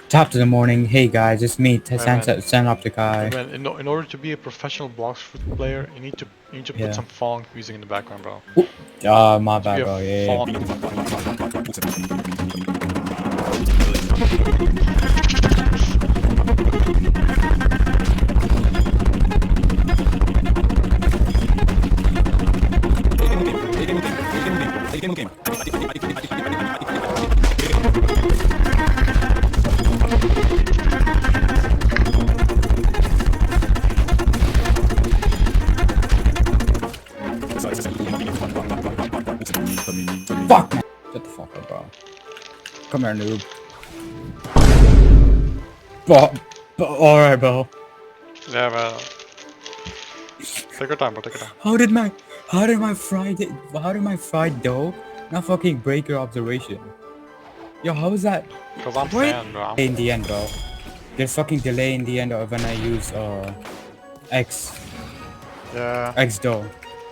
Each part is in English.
Top of the morning. Hey guys, it's me, Hey man, Stand Up the hey guy. man. In order to be a professional blox player, you need to put Yeah. some funk music in the background, bro. My To be bad, a bro. Yeah. funk. Fuck, man. Shut the fuck up, bro. Come here, noob. Alright, bro. Yeah, man. Take your time, bro. Take your time. How did my, how did my fried dough not fucking break your observation? Yo, how is that? Cause I'm Wait. sand, bro. In the end, bro. There's fucking delay in the end of when I use X Yeah. X dough.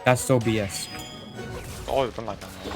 That's so BS. It's always been like that, man.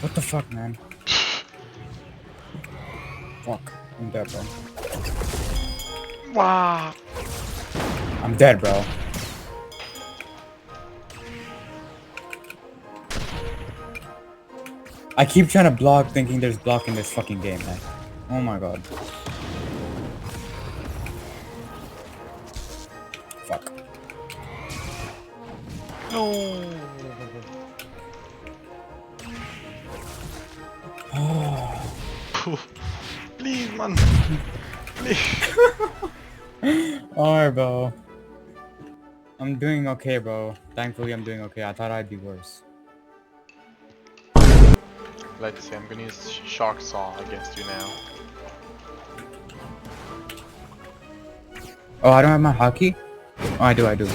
What the fuck, man? Fuck. I'm dead, bro. Wow. I'm dead, bro. I keep trying to block thinking there's block in this fucking game, man. Oh my god. Fuck. No. Please, man. Please. Alright, bro. I'm doing okay, bro. Thankfully, I'm doing okay. I thought I'd be worse. Let's see. I'm gonna use Shark Saw against you now. Oh, I don't have my hockey? Oh, I do, I do.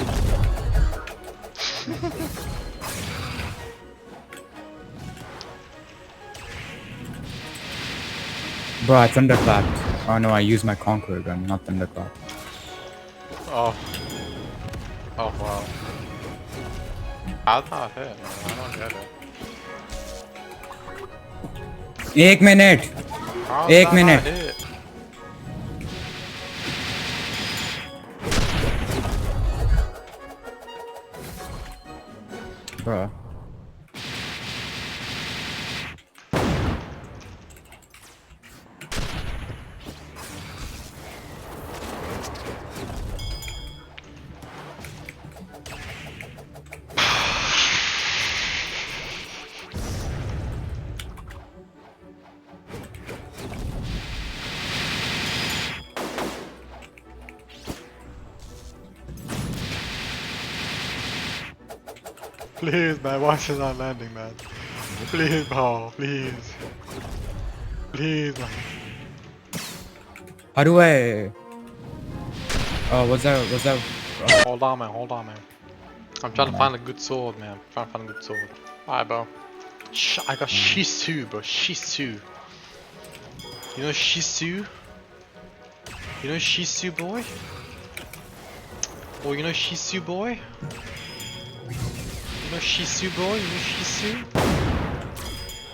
Bro, I thunderclapped. Oh no, I used my conqueror gun, not thunderclap. Oh. Oh wow. How's not hit, man? I don't get it. 1 minute! How's 1 that not minute! hit? Bro. Please, man, why is it not landing, man? Please, bro, please. Please, man. How do I... Oh, what's that? Hold on, man, hold on, man. I'm trying to find a good sword, man. I'm trying to find a good sword. Alright, bro. I got Shisu, bro. Shisu. You know Shisu? You know Shisu, boy? Oh, you know Shisu, boy? You know Shisu, boy? You know Shisu?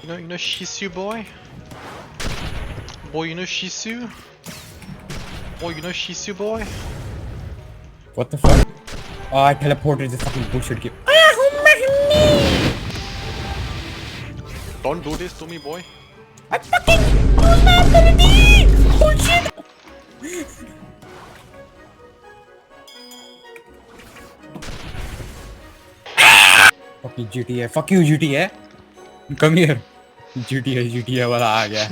You know Shisu, boy? Boy, you know Shisu? Boy, you know Shisu, boy? What the fuck? Oh, I teleported this fucking bullshit game. Don't do this to me, boy. I fucking use my ability! Bullshit! Fuck you, GTA. Fuck you, GTA. Come here. GTA वाला आ गया.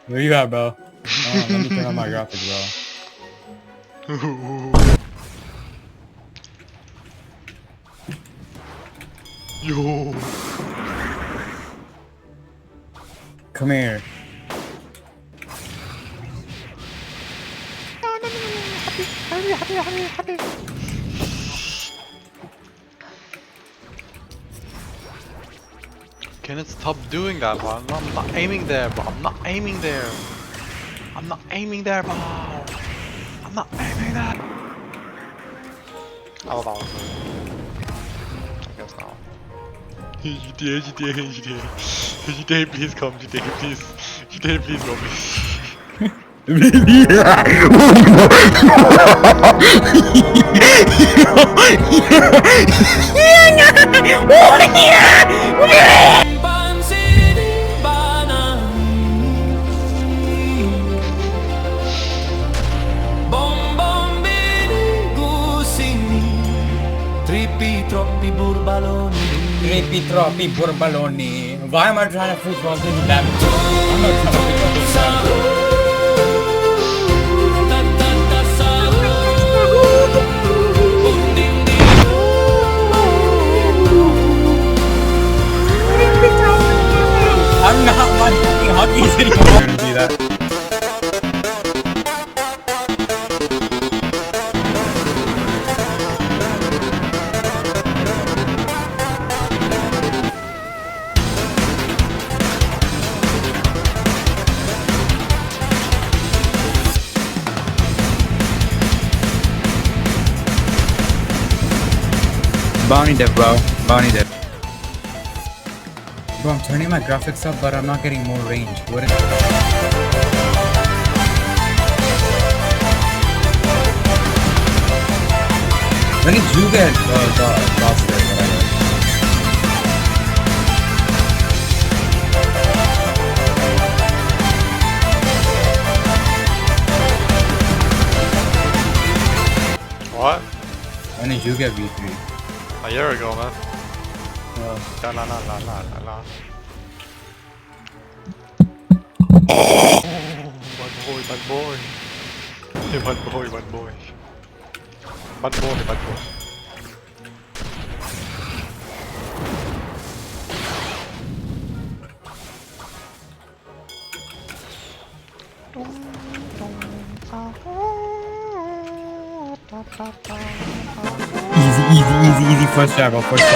Where you at, bro? Let me turn on my graphics, bro. Yo. Come here. Can it stop doing that, bro? I'm not aiming there, bro. I'm not aiming there. I'm not aiming there, bro. I'm not aiming there. Oh, no. I guess not. GTA, please come. GTA, please. GTA, please go, Troppi burbaloni. Trippi troppi borbaloni. Why am I trying to football this damn thing? I'm not trying to football this damn thing. I'm not watching hockey anymore. I'm gonna do that. Bounty dip, bro. Bounty dip. Bro, I'm turning my graphics up, but I'm not getting more range. What is when did you get lost there? Whatever. What? When did you get V3? A year ago, man. Oh. La la la la la la la. Bad boy, bad boy. Hey, bad boy, bad boy. Bad boy, bad boy. Easy, easy, easy, easy. First try, bro. First try.